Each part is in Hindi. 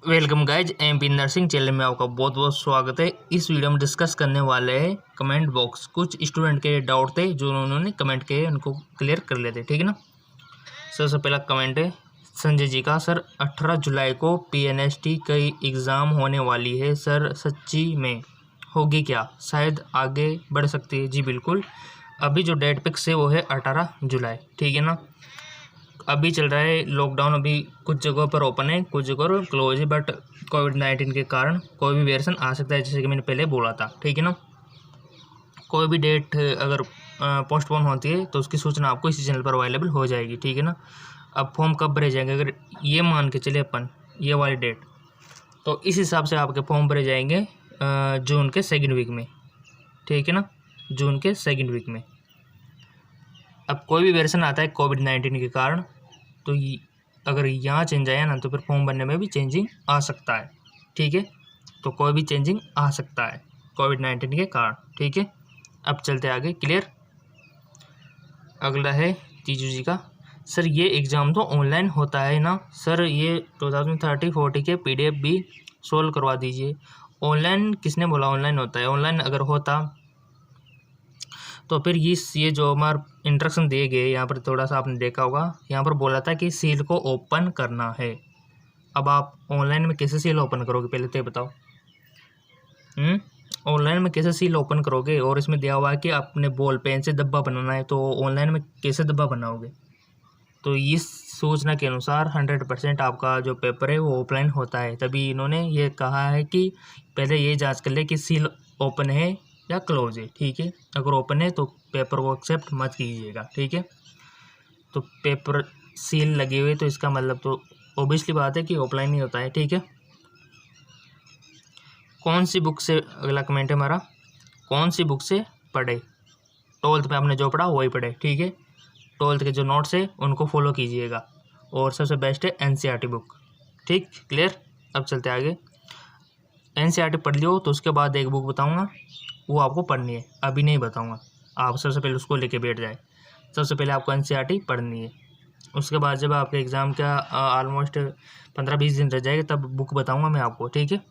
Welcome guys MP nursing channel में आपका बहुत बहुत स्वागत है। इस वीडियो में डिस्कस करने वाले हैं कमेंट बॉक्स। कुछ स्टूडेंट के डाउट थे जो उन्होंने कमेंट किए, उनको क्लियर कर लेते, ठीक है ना। सबसे पहला कमेंट है संजय जी का। सर 18 जुलाई को पीएनएसटी की एग्ज़ाम होने वाली है सर, सच्ची में होगी क्या? शायद आगे बढ़ सकती है। जी बिल्कुल, अभी जो डेट फिक्स है वो है 18 जुलाई, ठीक है ना। अभी चल रहा है लॉकडाउन, अभी कुछ जगहों पर ओपन है, कुछ जगहों पर क्लोज है, बट कोविड-19 के कारण कोई भी वेरिएशन आ सकता है, जैसे कि मैंने पहले बोला था, ठीक है ना। कोई भी डेट अगर पोस्टपोन होती है तो उसकी सूचना आपको इसी चैनल पर अवेलेबल हो जाएगी, ठीक है ना। अब फॉर्म कब भरे जाएंगे, अगर ये मान के चले अपन ये वाली डेट, तो इस हिसाब से आपके फॉर्म भरे जाएंगे जून के सेकेंड वीक में, ठीक है ना, जून के सेकेंड वीक में। अब कोई भी वेरिएशन आता है कोविड-19 के कारण, तो अगर यहाँ चेंज आया ना तो फिर फॉर्म भरने में भी चेंजिंग आ सकता है, ठीक है। तो कोई भी चेंजिंग आ सकता है कोविड-19 के कारण, ठीक है। अब चलते आगे, क्लियर। अगला है तीजू जी का। सर ये एग्ज़ाम तो ऑनलाइन होता है ना सर, ये 2030-40 के PDF भी सोल्व करवा दीजिए। ऑनलाइन किसने बोला ऑनलाइन होता है? ऑनलाइन अगर होता तो फिर ये जो हमारा इंस्ट्रक्शन दिए गए यहाँ पर, थोड़ा सा आपने देखा होगा, यहाँ पर बोला था कि सील को ओपन करना है। अब आप ऑनलाइन में कैसे सील ओपन करोगे, पहले तो ये बताओ। ऑनलाइन में कैसे सील ओपन करोगे? और इसमें दिया हुआ है कि आपने बॉल पेन से डब्बा बनाना है, तो ऑनलाइन में कैसे डब्बा बनाओगे? तो इस सूचना के अनुसार 100% आपका जो पेपर है वो ऑफलाइन होता है। तभी इन्होंने ये कहा है कि पहले ये जांच कर ले कि सील ओपन है या क्लोज है, ठीक है। अगर ओपन है तो पेपर को एक्सेप्ट मत कीजिएगा, ठीक है। तो पेपर सील लगी हुई तो इसका मतलब तो ऑब्वियसली बात है कि ऑफलाइन ही होता है, ठीक है। कौन सी बुक से, अगला कमेंट है हमारा, कौन सी बुक से पढ़े? 12th में आपने जो पढ़ा वही पढ़े, ठीक है। 12th के जो नोट्स है उनको फॉलो कीजिएगा, और सबसे बेस्ट है NCERT बुक, ठीक, क्लियर। अब चलते आगे। NCERT पढ़ लियो तो उसके बाद एक बुक बताऊंगा, वो आपको पढ़नी है, अभी नहीं बताऊंगा। आप सबसे पहले उसको लेके बैठ जाए। सबसे पहले आपको NCERT पढ़नी है, उसके बाद जब आपके एग्ज़ाम का ऑलमोस्ट 15-20 दिन रह जाएगा तब बुक बताऊंगा मैं आपको, ठीक है।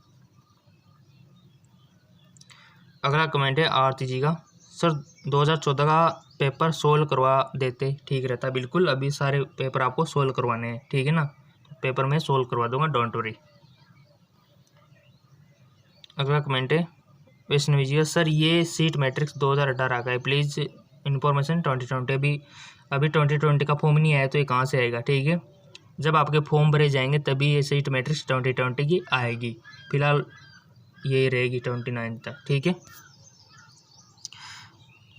अगला कमेंट है आरती जी का। सर 2014 का पेपर सोल्व करवा देते ठीक रहता। बिल्कुल, अभी सारे पेपर आपको सोल्व करवाने हैं, ठीक है ना। पेपर में सोल्व करवा दूंगा, डोंट वरी। अगला कमेंट है वैष्णवी जी का। सर ये सीट मैट्रिक्स 2018 का है, प्लीज़ इन्फॉर्मेशन 2020। अभी 2020 का फॉर्म नहीं आया तो ये कहाँ से आएगा, ठीक है। जब आपके फॉर्म भरे जाएंगे तभी ये सीट मैट्रिक्स 2020 की आएगी। फिलहाल ये रहेगी 29 तक, ठीक है।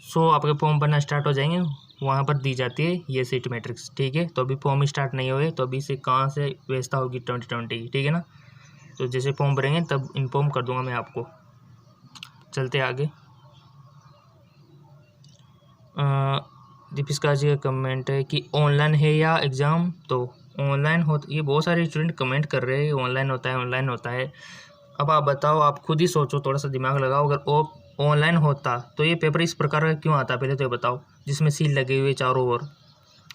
सो आपके फॉर्म भरना स्टार्ट हो जाएंगे, वहाँ पर दी जाती है ये सीट मैट्रिक्स, ठीक है। तो अभी फॉर्म स्टार्ट नहीं हुए तो अभी से कहाँ से व्यवस्था होगी 2020 की, ठीक है ना। तो जैसे फॉर्म भरेंगे तब इन्फॉर्म कर दूंगा मैं आपको। चलते आगे। दीपिका जी का कमेंट है कि ऑनलाइन है या एग्ज़ाम? तो ऑनलाइन हो, ये बहुत सारे स्टूडेंट कमेंट कर रहे हैं ऑनलाइन होता है, ऑनलाइन होता है। अब आप बताओ, आप खुद ही सोचो, थोड़ा सा दिमाग लगाओ। अगर वो ऑनलाइन होता तो ये पेपर इस प्रकार का क्यों आता, पहले तो ये बताओ, जिसमें सील लगे हुए चारों ओर,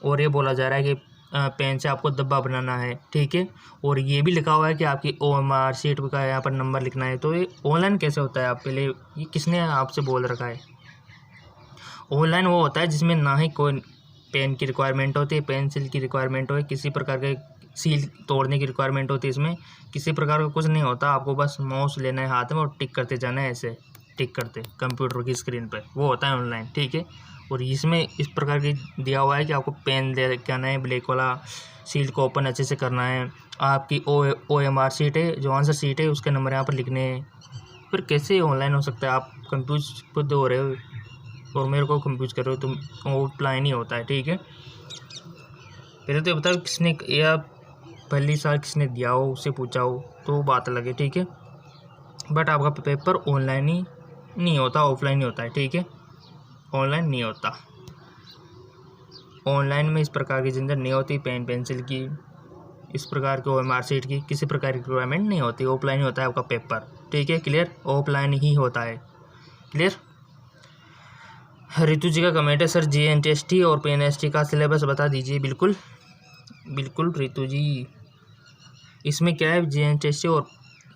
और ये बोला जा रहा है कि पेन से आपको डब्बा बनाना है, ठीक है। और ये भी लिखा हुआ है कि आपकी OMR शीट का यहाँ पर नंबर लिखना है। तो ये ऑनलाइन कैसे होता है? आप पहले, ये किसने आपसे बोल रखा है? ऑनलाइन वो होता है जिसमें ना ही कोई पेन की रिक्वायरमेंट होती है, पेंसिल की रिक्वायरमेंट हो, किसी प्रकार के सील तोड़ने की रिक्वायरमेंट होती है। इसमें किसी प्रकार का कुछ नहीं होता, आपको बस माउस लेना है हाथ में और टिक करते जाना है, ऐसे टिक करते कंप्यूटर की स्क्रीन पे, वो होता है ऑनलाइन, ठीक है। और इसमें इस प्रकार की दिया हुआ है कि आपको पेन ले के आना है, ब्लैक वाला, सील को ओपन अच्छे से करना है, आपकी OMR शीट है, जो आंसर शीट है उसके नंबर यहाँ पर लिखने हैं। फिर कैसे ऑनलाइन हो सकता है? आप कंफ्यूज खुद हो रहे हो और मेरे को कंफ्यूज कर रहे हो। तुम ऑफलाइन ही होता है, ठीक है। पहले तो ये बताओ किसने, या पहली साल किसने दिया हो, उससे पूछा हो तो बात अलग है, ठीक है। बट आपका पेपर ऑनलाइन ही नहीं होता, ऑफलाइन ही होता है, ठीक है। ऑनलाइन नहीं होता। ऑनलाइन में इस प्रकार की झंझट नहीं होती, पेन पेंसिल की, इस प्रकार की OMR शीट की किसी प्रकार की रिक्वायरमेंट नहीं होती। ऑफलाइन ही होता है आपका पेपर, ठीक है, क्लियर। ऑफलाइन ही होता है, क्लियर। रितु जी का कमेंट है। सर GNTST और PNST का सिलेबस बता दीजिए। बिल्कुल बिल्कुल रितु जी, इसमें क्या है GNTST और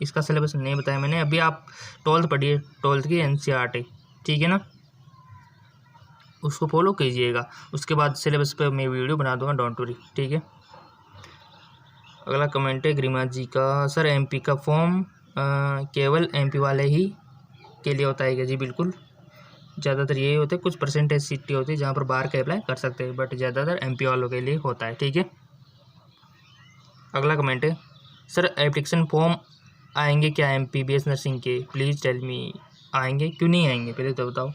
इसका सिलेबस नहीं बताया मैंने। अभी आप 12th पढ़िए, 12th की NCERT, ठीक है ना, उसको फॉलो कीजिएगा। उसके बाद सिलेबस पे मैं वीडियो बना दूंगा, डोंट वरी, ठीक है। अगला कमेंट है गरिमा जी का, सर MP का फॉर्म केवल MP वाले ही के लिए होता है क्या? जी बिल्कुल, ज़्यादातर यही होते हैं। कुछ परसेंटेज सीटें होती है जहाँ पर बाहर के अप्लाई कर सकते हैं, बट ज़्यादातर MP वालों के लिए होता है, ठीक है। अगला कमेंट है, सर एप्लीकेशन फॉर्म आएंगे क्या MPBS नर्सिंग के? प्लीज़ टेल मी, आएंगे? क्यों नहीं आएंगे पहले तो बताओ,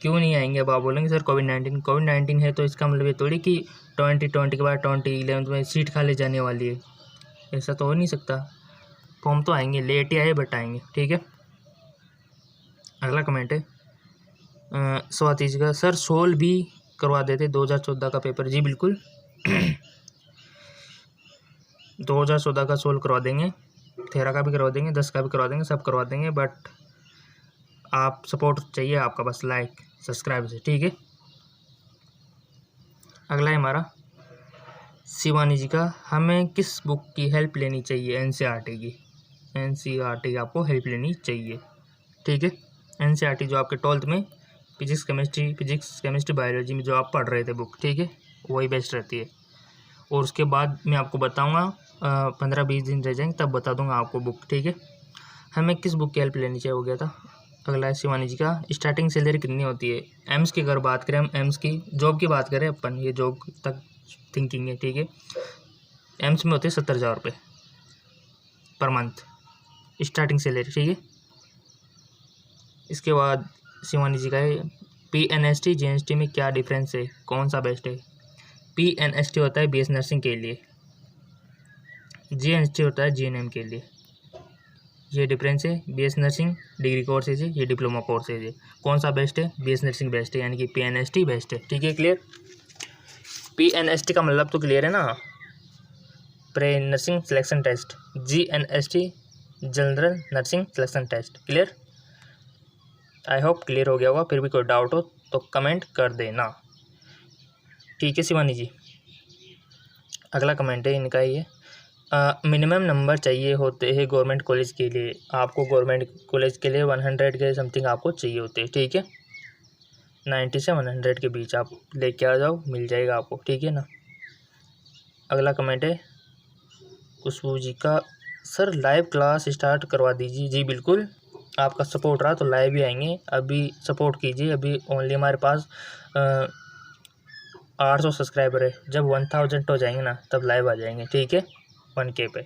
क्यों नहीं आएंगे? अब आप बोलेंगे सर कोविड-19 है, तो इसका मतलब ये थोड़ी कि 2020 के बाद 2011 में सीट खाली जाने वाली है, ऐसा तो हो नहीं सकता। फॉर्म तो आएंगे, लेट ही आए बट आएंगे, ठीक है। अगला कमेंट है स्वाति जी का, सर सोल्व भी करवा देते 2014 का पेपर? जी बिल्कुल 2014 का सोल्व करवा देंगे, 13 का भी करवा देंगे, 10 का भी करवा देंगे, सब करवा देंगे, बट आप सपोर्ट चाहिए आपका, बस लाइक सब्सक्राइब से, ठीक है। अगला है हमारा शिवानी जी का, हमें किस बुक की हेल्प लेनी चाहिए? NCERT की, NCERT की आपको हेल्प लेनी चाहिए, ठीक है। NCERT जो आपके 12th में फिजिक्स केमिस्ट्री बायोलॉजी में जो आप पढ़ रहे थे बुक, ठीक है, वही बेस्ट रहती है। और उसके बाद मैं आपको बताऊंगा 15-20 दिन रह जाएंगे तब बता दूंगा आपको बुक, ठीक है। हमें किस बुक की हेल्प लेनी चाहिए, हो गया था। अगला है शिवानी जी का, स्टार्टिंग सैलरी कितनी होती है? एम्स की अगर बात करें, हम एम्स की जॉब की बात करें अपन, ये जॉब तक थिंकिंग है, ठीक है। एम्स में होते हैं 70,000 रुपये पर मंथ स्टार्टिंग सैलरी, ठीक है। इसके बाद शिवानी जी का है PNST GNST में क्या डिफरेंस है, कौन सा बेस्ट है? PNST होता है BS नर्सिंग के लिए, GNST होता है GNM के लिए, ये डिफरेंस है। BS नर्सिंग डिग्री कोर्सेज है, ये डिप्लोमा कोर्सेज है। कौन सा बेस्ट है? BS नर्सिंग बेस्ट है, यानी कि PNST बेस्ट है, ठीक है। क्लियर? PNST का मतलब तो क्लियर है ना, pre nursing selection test. GNST general nursing selection test. Clear? I hope clear हो गया होगा। फिर भी कोई डाउट हो तो कमेंट कर देना, ठीक है शिवानी जी। अगला कमेंट है इनका, ये मिनिमम नंबर चाहिए होते हैं गवर्नमेंट कॉलेज के लिए। आपको गवर्नमेंट कॉलेज के लिए 100 के समथिंग आपको चाहिए होते हैं, ठीक है। 90 से 100 के बीच आप लेके आ जाओ, मिल जाएगा आपको, ठीक है ना। अगला कमेंट है खुशबू जी का, सर लाइव क्लास स्टार्ट करवा दीजिए। जी बिल्कुल, आपका सपोर्ट रहा तो लाइव भी आएंगे। अभी सपोर्ट कीजिए, अभी ओनली हमारे पास 800 सब्सक्राइबर है। जब 1000 हो जाएंगे ना तब लाइव आ जाएंगे, ठीक है। 1K पे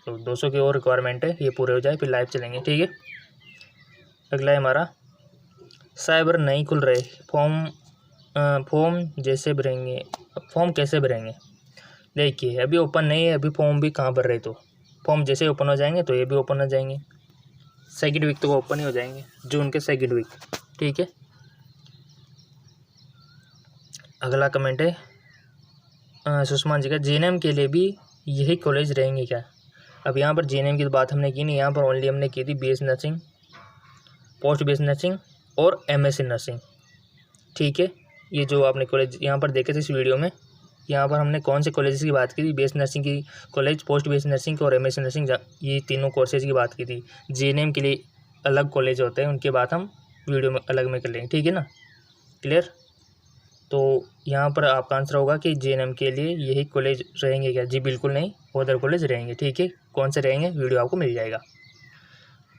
तो 200 की और रिक्वायरमेंट है, ये पूरे हो जाए फिर लाइव चलेंगे, ठीक है। अगला है हमारा साइबर नहीं खुल रहे, फॉर्म जैसे भरेंगे, फॉर्म कैसे भरेंगे? देखिए अभी ओपन नहीं है, अभी फॉर्म भी कहाँ भर रहे, तो फॉर्म जैसे ओपन हो जाएंगे तो ये भी ओपन हो जाएंगे। सेकंड वीक तो ओपन ही हो जाएंगे, जून के सेकंड वीक, ठीक है। अगला कमेंट है सुषमा जी का, GNM के लिए भी यही कॉलेज रहेंगे क्या? अब यहाँ पर GNM की बात हमने की नहीं, यहाँ पर ओनली हमने की थी BS nursing, post BS nursing और MSc नर्सिंग, ठीक है। ये जो आपने कॉलेज यहाँ पर देखे थे इस वीडियो में, यहाँ पर हमने कौन से कॉलेज की बात की थी? BS नर्सिंग की कॉलेज, पोस्ट BS नर्सिंग और MSc नर्सिंग, ये तीनों कोर्सेज की बात की थी। GNM के लिए अलग कॉलेज होते हैं, उनके बात हम वीडियो में अलग में कर लेंगे, ठीक है ना। क्लियर? तो यहाँ पर आपका आंसर होगा कि GNM के लिए यही कॉलेज रहेंगे क्या? जी बिल्कुल नहीं, अदर कॉलेज रहेंगे, ठीक है। कौन से रहेंगे वीडियो आपको मिल जाएगा।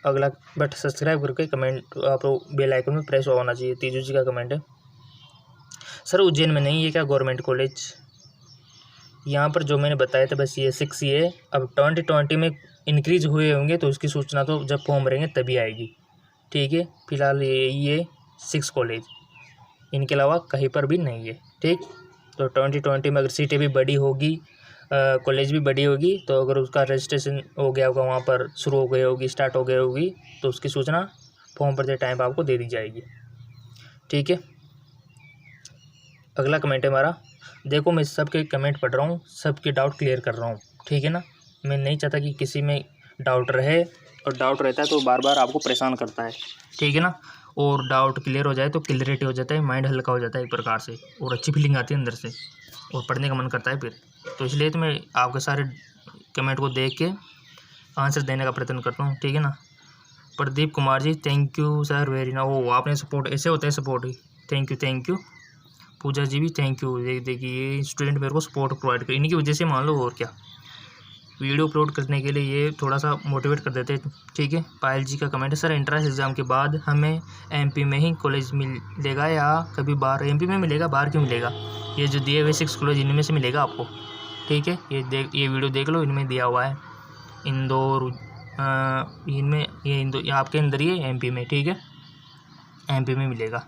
अगला बट सब्सक्राइब करके कमेंट आप बेल आइकन में प्रेस होना चाहिए। तीजू जी का कमेंट है, सर उज्जैन में नहीं है क्या गवर्नमेंट कॉलेज? यहाँ पर जो मैंने बताया था बस ये 6 ही है। अब 2020 में इंक्रीज हुए होंगे तो उसकी सूचना तो जब फॉर्म भरेंगे तभी आएगी, ठीक है। फिलहाल ये 6 कॉलेज, इनके अलावा कहीं पर भी नहीं है, ठीक। तो 2020 में अगर सीटें भी बड़ी होगी, कॉलेज भी बड़ी होगी, तो अगर उसका रजिस्ट्रेशन हो गया होगा, वहाँ पर शुरू हो गई होगी, स्टार्ट हो गई होगी, तो उसकी सूचना फॉर्म भरते टाइम पर आपको दे दी जाएगी, ठीक है। अगला कमेंट है हमारा, देखो मैं सबके कमेंट पढ़ रहा हूँ, सबके डाउट क्लियर कर रहा हूँ, ठीक है ना। मैं नहीं चाहता कि किसी में डाउट रहे, और डाउट रहता है तो बार बार आपको परेशान करता है, ठीक है ना। और डाउट क्लियर हो जाए तो क्लियरिटी हो जाता है, माइंड हल्का हो जाता है एक प्रकार से, और अच्छी फीलिंग आती है अंदर से, और पढ़ने का मन करता है फिर। तो इसलिए तो मैं आपके सारे कमेंट को देख के आंसर देने का प्रयत्न करता हूँ, ठीक है ना। Pradeep Kumar ji thank you sir very ना, वो आपने सपोर्ट, ऐसे होता है सपोर्ट ही, थैंक यू। पूजा जी भी थैंक यू। देखिए ये स्टूडेंट मेरे को सपोर्ट प्रोवाइड कर, इन्हीं की वजह से मान लो, और क्या, वीडियो अपलोड करने के लिए ये थोड़ा सा मोटिवेट कर देते हैं, ठीक है। पायल जी का कमेंट है, सर एंट्रेंस एग्ज़ाम के बाद हमें एमपी में ही कॉलेज मिलेगा या कभी बाहर? एमपी में मिलेगा, बाहर क्यों मिलेगा? ये जो दिए हुए 6 कॉलेज इनमें से मिलेगा आपको, ठीक है। ये वीडियो देख लो, इनमें दिया हुआ है इंदौर, इनमें ये आपके अंदर ही है एमपी में, ठीक है, एमपी में मिलेगा।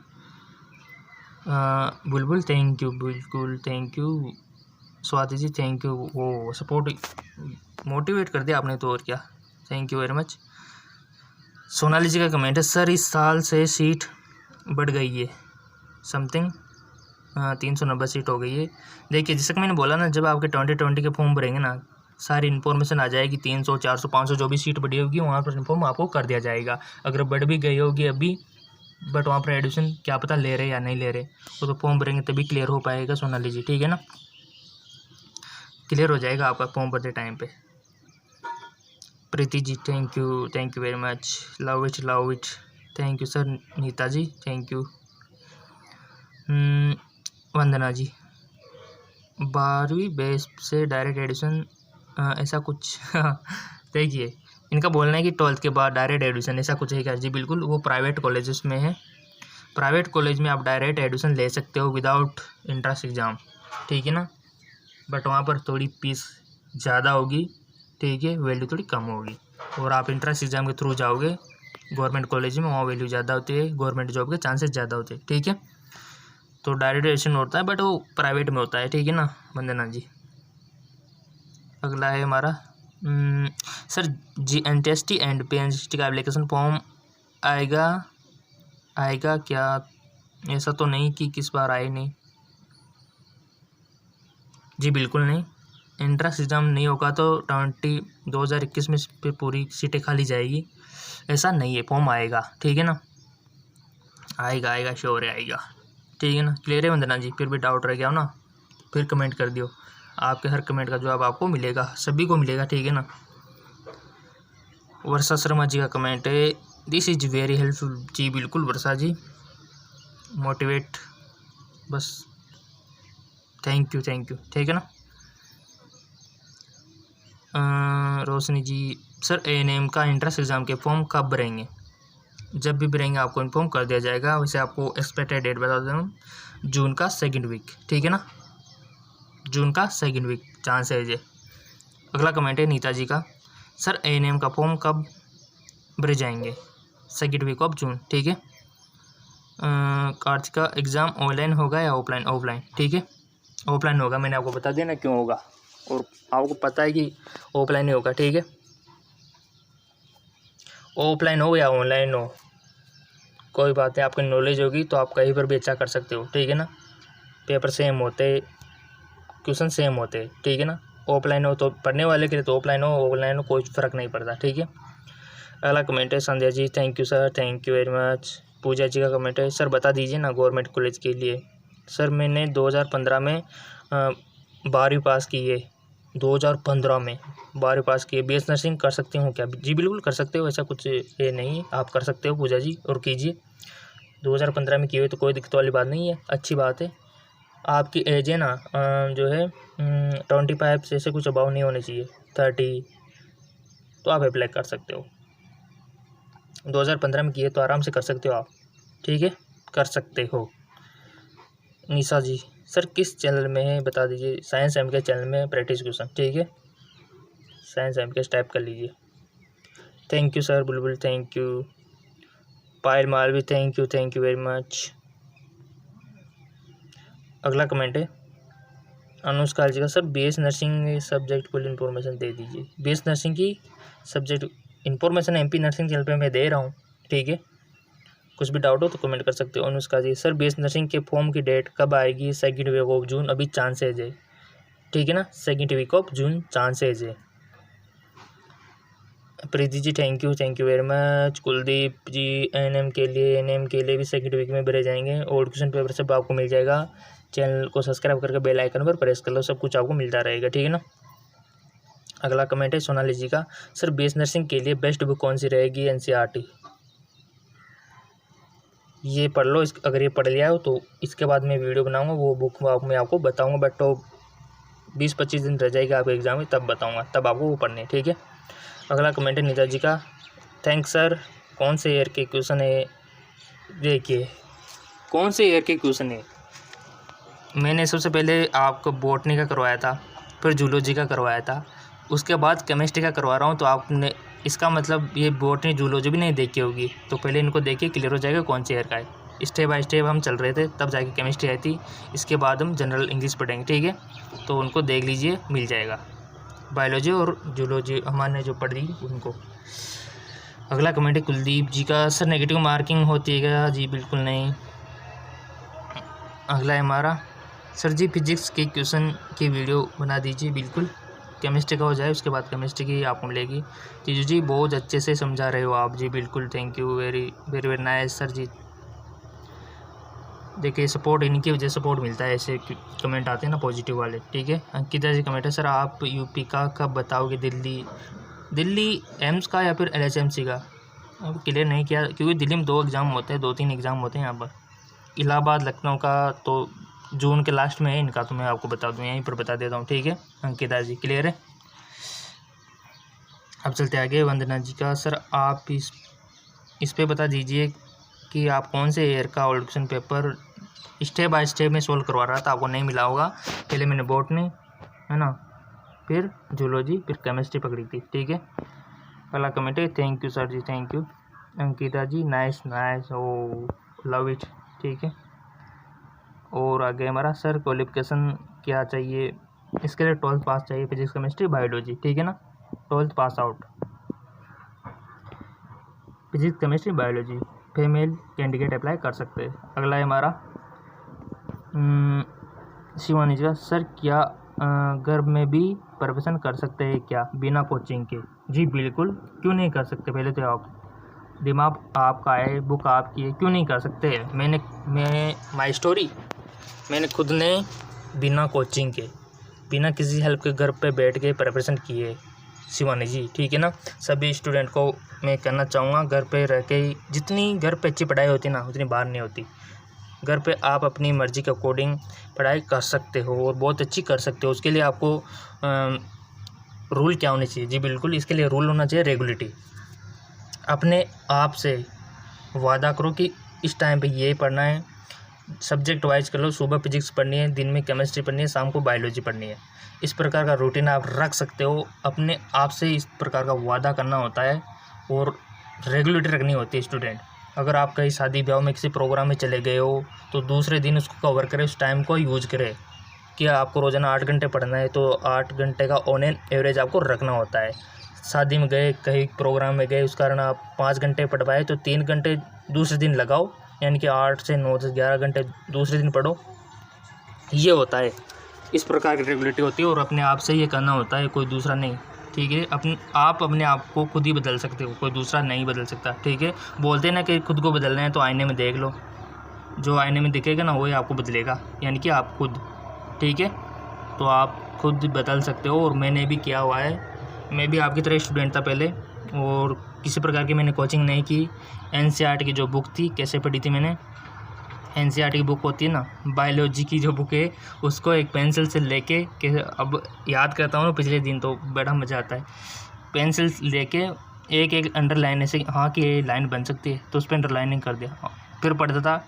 बुलबुल थैंक यू, बिल्कुल thank you. Swati ji thank you, वो सपोर्ट मोटिवेट कर दिया आपने तो, और क्या, thank you very much. Sonali ji का कमेंट है, सर इस साल से सीट बढ़ गई है समथिंग 390 सीट हो गई है। देखिए जैसे कि मैंने बोला ना, जब आपके 2020 के फॉर्म भरेंगे ना, सारी इन्फॉर्मेशन आ जाएगी, 300 400 500 जो भी सीट बढ़ी होगी वहाँ पर इन्फॉर्म आपको कर दिया जाएगा। अगर बढ़ भी गई होगी अभी, बट वहाँ पर एडमिशन क्या पता ले रहे या नहीं ले रहे, वो तो फॉर्म भरेंगे तभी क्लियर हो पाएगा सोनाली जी, ठीक है ना, क्लियर हो जाएगा आपका फॉर्म भरते टाइम पे। Preeti ji thank you very much. Love it thank you sir. Neeta ji thank you. Vandana ji 12वीं बेस से डायरेक्ट एडमिशन, ऐसा कुछ देखिए इनका बोलना है कि 12th के बाद डायरेक्ट एडमिशन, ऐसा कुछ है क्या? जी बिल्कुल, वो प्राइवेट कॉलेजेस में है, प्राइवेट कॉलेज में आप डायरेक्ट एडमिशन ले सकते हो विदाउट एंट्रेंस एग्ज़ाम, ठीक है ना, बट वहाँ पर थोड़ी फीस ज़्यादा होगी, ठीक है, वैल्यू थोड़ी कम होगी। और आप एंट्रेंस एग्ज़ाम के थ्रू जाओगे गवर्नमेंट कॉलेज में, वहाँ वैल्यू ज़्यादा होती है, गवर्नमेंट जॉब के चांसेस ज़्यादा होते हैं, ठीक है। तो डायरेक्ट एडमिशन होता है बट वो प्राइवेट में होता है, ठीक है ना वंदना जी। अगला है हमारा सर GNTST एंड PNCT का एप्लीकेशन फॉर्म आएगा क्या? ऐसा तो नहीं कि किस बार आए नहीं। जी बिल्कुल नहीं, एंट्रेंस एग्ज़ाम नहीं होगा तो 2021 में फिर पूरी सीटें खाली जाएगी, ऐसा नहीं है, फॉर्म आएगा, ठीक है ना, आएगा श्योर है आएगा, ठीक है ना। क्लियर है वंदना जी? फिर भी डाउट रह गया हो ना, फिर कमेंट कर दियो, आपके हर कमेंट का जवाब आपको मिलेगा, सभी को मिलेगा, ठीक है ना। वर्षा शर्मा जी का कमेंट है, दिस इज़ वेरी हेल्पफुल। जी बिल्कुल वर्षा जी, मोटिवेट बस, थैंक यू, ठीक है ना। रोशनी जी सर ANM का एंट्रेंस एग्ज़ाम के फॉर्म कब भरेंगे? जब भी भरेंगे आपको इन्फॉर्म कर दिया जाएगा। वैसे आपको एक्सपेक्टेड डेट बता देता हूँ, जून का 2nd वीक, ठीक है ना, जून का 2nd वीक चांस है ये। अगला कमेंट है नीता जी का, सर ANM का फॉर्म कब भरे जाएंगे? 2nd वीक ऑफ जून, ठीक है। कार्तिका एग्ज़ाम ऑनलाइन होगा या ऑफलाइन? ठीक है, ऑफलाइन होगा, मैंने आपको बता दिया ना क्यों होगा, और आपको पता है कि ऑफलाइन ही होगा, ठीक है। ऑफलाइन हो या ऑनलाइन हो कोई बात है, आपकी नॉलेज होगी तो आप कहीं पर भी अच्छा कर सकते हो, ठीक है ना। पेपर सेम होते, क्वेश्चन सेम होते, ठीक है ना। ऑफलाइन हो तो पढ़ने वाले के लिए तो ऑफलाइन हो, ऑनलाइन हो कोई फ़र्क नहीं पड़ता, ठीक है। अगला कमेंट है Sandhya ji, thank you sir, thank you very much. Pooja ji का कमेंट है, सर बता दीजिए ना गवर्नमेंट कॉलेज के लिए। सर मैंने 2015 में 12वीं पास की है, 2015 में 12वीं पास की है, BS नर्सिंग कर सकती हूँ क्या? जी बिल्कुल कर सकते हो, ऐसा कुछ ये नहीं है, आप कर सकते हो पूजा जी, और कीजिए। 2015 में की हुई तो कोई दिक्कत वाली बात नहीं है, अच्छी बात है। आपकी एज है ना जो है 25 से ऐसे कुछ अबाउ नहीं होनी चाहिए, 30, तो आप अप्लाई कर सकते हो। 2015 में किए तो आराम से कर सकते हो आप, ठीक है, कर सकते हो। निशा जी, सर किस चैनल में है बता दीजिए? साइंस एम के चैनल में प्रैक्टिस क्वेश्चन, ठीक है, साइंस एम के टाइप कर लीजिए। Thank you sir Bulbul, thank you. Payal Malvi thank you very much. अगला कमेंट है अनुष्का जी का, sir BS nursing subject full information दे दीजिए। BS नर्सिंग की subject information MP nursing channel पे मैं दे रहा हूँ, ठीक है, कुछ भी डाउट हो तो कमेंट कर सकते हो। अनुष्का जी, सर BS नर्सिंग के फॉर्म की डेट कब आएगी? 2nd वीक ऑफ जून, अभी चांसेज है, ठीक है ना, 2nd week of June chances है। Preeti ji thank you very much. Kuldeep ji, NM के लिए भी 2nd वीक में भरे जाएंगे, ओल्ड क्वेश्चन पेपर सब आपको मिल जाएगा। चैनल को सब्सक्राइब करके बेल आइकन पर प्रेस कर लो, सब कुछ आपको मिलता रहेगा, ठीक है ना। अगला कमेंट है सोनाली जी का, सर बीएस नर्सिंग के लिए बेस्ट बुक कौन सी रहेगी एनसीईआरटी। ये पढ़ लो, अगर ये पढ़ लिया हो तो इसके बाद मैं वीडियो बनाऊंगा, वो बुक मैं आपको बताऊंगा, बट तो 20-25 दिन रह जाएगा आपके एग्ज़ाम में, तब बताऊंगा, तब आपको वो पढ़ने, ठीक है। अगला कमेंट है निदा जी का, थैंक्स सर, कौन से ईयर के क्वेश्चन है। देखिए कौन से ईयर के क्वेश्चन है, मैंने सबसे पहले आपको बॉटनी का करवाया था, फिर जूलॉजी का करवाया था, उसके बाद केमिस्ट्री का करवा रहा हूँ। तो आपने इसका मतलब ये बॉटनी जूलॉजी भी नहीं देखी होगी, तो पहले इनको देखिए, क्लियर हो जाएगा कौन से ईयर का है। स्टेप बाय स्टेप हम चल रहे थे, तब जाके केमिस्ट्री आई थी, इसके बाद हम जनरल इंग्लिश पढ़ेंगे, ठीक है। तो उनको देख लीजिए, मिल जाएगा, बायोलॉजी और जूलॉजी हमारे जो पढ़ दी उनको। अगला कमेंट है कुलदीप जी का, सर नेगेटिव मार्किंग होती है क्या। जी बिल्कुल नहीं। अगला है हमारा, सर जी फिजिक्स के क्वेश्चन की वीडियो बना दीजिए। बिल्कुल, केमिस्ट्री का हो जाए उसके बाद केमिस्ट्री की आपको मिलेगी। तीजू जी बहुत अच्छे से समझा रहे हो आप। जी बिल्कुल, thank you, very very very nice sir जी। देखिए सपोर्ट, इनकी वजह से सपोर्ट मिलता है, ऐसे कमेंट आते हैं ना पॉजिटिव वाले, ठीक है। अंकिता जी कमेंट है, सर आप यूपी का कब बताओगे, दिल्ली एम्स का या फिर LHMC का। अब क्लियर नहीं किया, क्योंकि दिल्ली में 2 एग्ज़ाम होते हैं, 2-3 एग्ज़ाम होते हैं यहाँ पर। इलाहाबाद लखनऊ का तो जून के लास्ट में है इनका, तो मैं आपको बता दूँ, यहीं पर बता देता हूँ, ठीक है। अंकिता जी क्लियर है। अब चलते आगे, वंदना जी का, सर आप इस पे बता दीजिए कि आप कौन से ईयर का old question paper step by step में सोल्व करवा रहा था, आपको नहीं मिला होगा। पहले मैंने बॉटनी है ना, फिर जूलॉजी, फिर केमिस्ट्री पकड़ी थी, ठीक है। अगला कमेंट है, thank you sir ji, thank you. Ankita ji nice nice, oh love it, ठीक है। और आगे हमारा, सर क्वालिफिकेशन क्या चाहिए। इसके लिए 12th पास चाहिए, फिजिक्स केमिस्ट्री बायोलॉजी, ठीक है ना, 12th pass out, physics chemistry biology, female candidate apply कर सकते हैं। अगला है हमारा शिवानी जी का, सर क्या घर में भी प्रोफेशन कर सकते हैं क्या बिना कोचिंग के। जी बिल्कुल, क्यों नहीं कर सकते। पहले तो आप दिमाग आपका है, बुक आपकी है, क्यों नहीं कर सकते। मैं माई स्टोरी, मैंने खुद ने बिना कोचिंग के, बिना किसी हेल्प के घर पे बैठ के प्रिपरेशन किए शिवानी जी, ठीक है ना। सभी स्टूडेंट को मैं कहना चाहूँगा, घर पे रह के ही, जितनी घर पे अच्छी पढ़ाई होती ना, उतनी बाहर नहीं होती। घर पे आप अपनी मर्ज़ी के अकॉर्डिंग पढ़ाई कर सकते हो और बहुत अच्छी कर सकते हो। उसके लिए आपको रूल क्या होने चाहिए। जी बिल्कुल, इसके लिए रूल होना चाहिए रेगुलरिटी। अपने आप से वादा करो कि इस टाइम पे ये पढ़ना है, सब्जेक्ट वाइज कर लो, सुबह फिजिक्स पढ़नी है, दिन में केमिस्ट्री पढ़नी है, शाम को बायोलॉजी पढ़नी है। इस प्रकार का रूटीन आप रख सकते हो। अपने आप से इस प्रकार का वादा करना होता है और रेगुलरिटी रखनी होती है स्टूडेंट। अगर आप कहीं शादी ब्याह में किसी प्रोग्राम में चले गए हो तो दूसरे दिन उसको कवर करें, उस टाइम को यूज करें। कि आपको रोज़ाना 8 घंटे पढ़ना है तो 8 घंटे का ऑन एन एवरेज आपको रखना होता है। शादी में गए, कहीं प्रोग्राम में गए, उस कारण आप 5 घंटे पढ़ पाए तो 3 घंटे दूसरे दिन लगाओ, यानी कि 8 से 9 से 11 घंटे दूसरे दिन पढ़ो। ये होता है, इस प्रकार की रेगुलरिटी होती है और अपने आप से ये करना होता है, कोई दूसरा नहीं, ठीक है। आप अपने आप को खुद ही बदल सकते हो, कोई दूसरा नहीं बदल सकता, ठीक है। बोलते हैं ना कि खुद को बदलना है तो आईने में देख लो, जो आईने में दिखेगा ना वही आपको बदलेगा, यानी कि आप खुद, ठीक है। तो आप खुद बदल सकते हो और मैंने भी किया हुआ है। मैं भी आपकी तरह स्टूडेंट था पहले और किसी प्रकार की मैंने कोचिंग नहीं की। एनसीईआरटी की जो बुक थी, कैसे पढ़ी थी मैंने, एनसीईआरटी की बुक होती है ना, बायोलॉजी की जो बुक है, उसको एक पेंसिल से लेके के अब याद करता हूँ ना पिछले दिन, तो बड़ा मज़ा आता है। पेंसिल लेके एक एक अंडरलाइन, ऐसे हाँ कि ये लाइन बन सकती है तो उस पर अंडरलाइनिंग कर दिया, फिर पढ़ता था,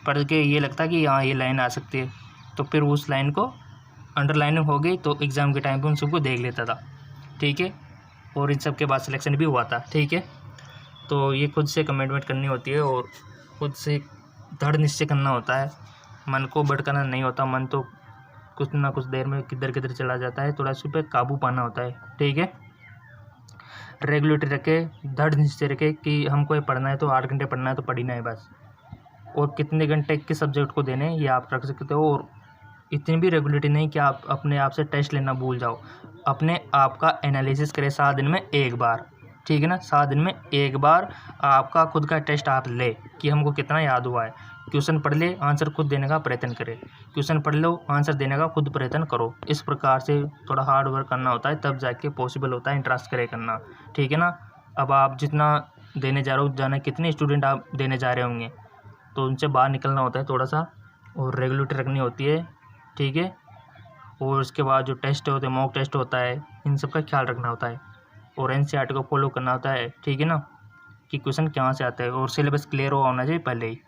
पढ़ के ये लगता कि हाँ ये लाइन आ सकती है, तो फिर उस लाइन को अंडरलाइनिंग हो गई तो एग्ज़ाम के टाइम पे उन सबको देख लेता था, ठीक है। और इन सब के बाद सिलेक्शन भी हुआ था, ठीक है। तो ये खुद से कमिटमेंट करनी होती है और खुद से दृढ़ निश्चय करना होता है, मन को भटकाना नहीं होता। मन तो कुछ ना कुछ देर में किधर किधर चला जाता है, थोड़ा उस पर काबू पाना होता है, ठीक है। रेगुलेटरी रखे, दृढ़ निश्चय रखे कि हमको ये पढ़ना है तो 8 घंटे पढ़ना है तो पढ़ना है बस, और कितने घंटे किस सब्जेक्ट को देने ये आप रख सकते हो। और इतनी भी रेगुलरिटी नहीं कि आप अपने आप से टेस्ट लेना भूल जाओ। अपने आप का एनालिसिस करें 7 दिन में एक बार, ठीक है ना। 7 दिन में एक बार आपका खुद का टेस्ट आप ले कि हमको कितना याद हुआ है, क्वेश्चन पढ़ ले, आंसर खुद देने का प्रयत्न करे, क्वेश्चन पढ़ लो, आंसर देने का खुद प्रयत्न करो। इस प्रकार से थोड़ा हार्ड वर्क करना होता है, तब जाके पॉसिबल होता है इंटरेस्ट करे करना, ठीक है ना। अब आप जितना देने जा रहे हो, जाने कितने स्टूडेंट आप देने जा रहे होंगे, तो उनसे बाहर निकलना होता है थोड़ा सा, और रेगुलरिटी रखनी होती है, ठीक है। और उसके बाद जो टेस्ट होते हैं, मॉक टेस्ट होता है, इन सब का ख्याल रखना होता है, और एनसीईआरटी को फॉलो करना होता है, ठीक है ना, कि क्वेश्चन कहाँ से आता है, और सिलेबस क्लियर होना चाहिए पहले ही,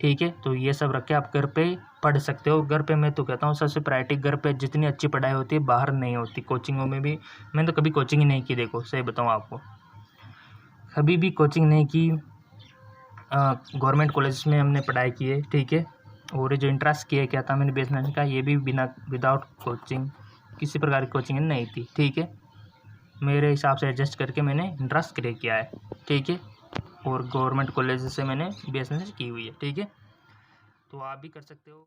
ठीक है। तो ये सब रख के आप घर पे पढ़ सकते हो। घर पे मैं तो कहता हूँ सबसे प्रायोरिटी घर पे जितनी अच्छी पढ़ाई होती है बाहर नहीं होती। कोचिंगों में भी मैंने तो कभी कोचिंग ही नहीं की, देखो सही बताऊँ आपको, कभी भी कोचिंग नहीं की। गवर्नमेंट कॉलेज में हमने पढ़ाई की है, ठीक है। और जो इंटरेस्ट किया क्या था मैंने बेसमेंट का, ये भी विदाउट कोचिंग, किसी प्रकार की कोचिंग नहीं थी, ठीक है। मेरे हिसाब से एडजस्ट करके मैंने इंटरेस्ट क्रिएट किया है, ठीक है। और गवर्नमेंट कॉलेज से मैंने बीएसएनएल की हुई है, ठीक है। तो आप भी कर सकते हो।